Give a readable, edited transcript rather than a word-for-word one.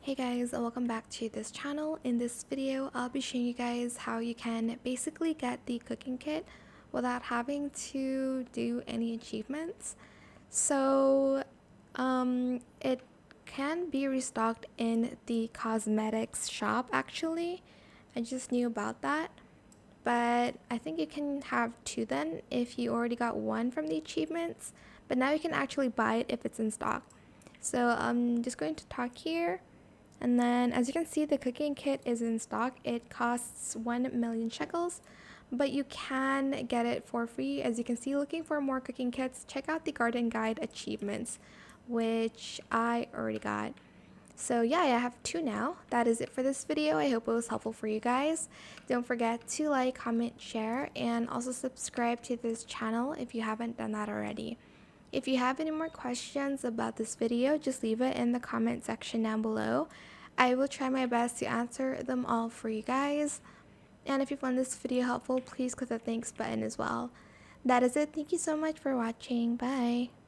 Hey guys, and welcome back to this channel. In this video, I'll be showing you guys how you can basically get the cooking kit without having to do any achievements. It can be restocked in the cosmetics shop actually. I just knew about that. But I think you can have two then if you already got one from the achievements. But now you can actually buy it if it's in stock. So I'm just going to talk here. And then as you can see, the cooking kit is in stock. It costs 1 million shekels, but you can get it for free. As you can see, looking for more cooking kits, check out the garden guide achievements, which I already got. So yeah, I have two now. That is it for this video. I hope it was helpful for you guys. Don't forget to like, comment, share, and also subscribe to this channel if you haven't done that already. If you have any more questions about this video, just leave it in the comment section down below. I will try my best to answer them all for you guys. And if you found this video helpful, please click the thanks button as well. That is it. Thank you so much for watching. Bye.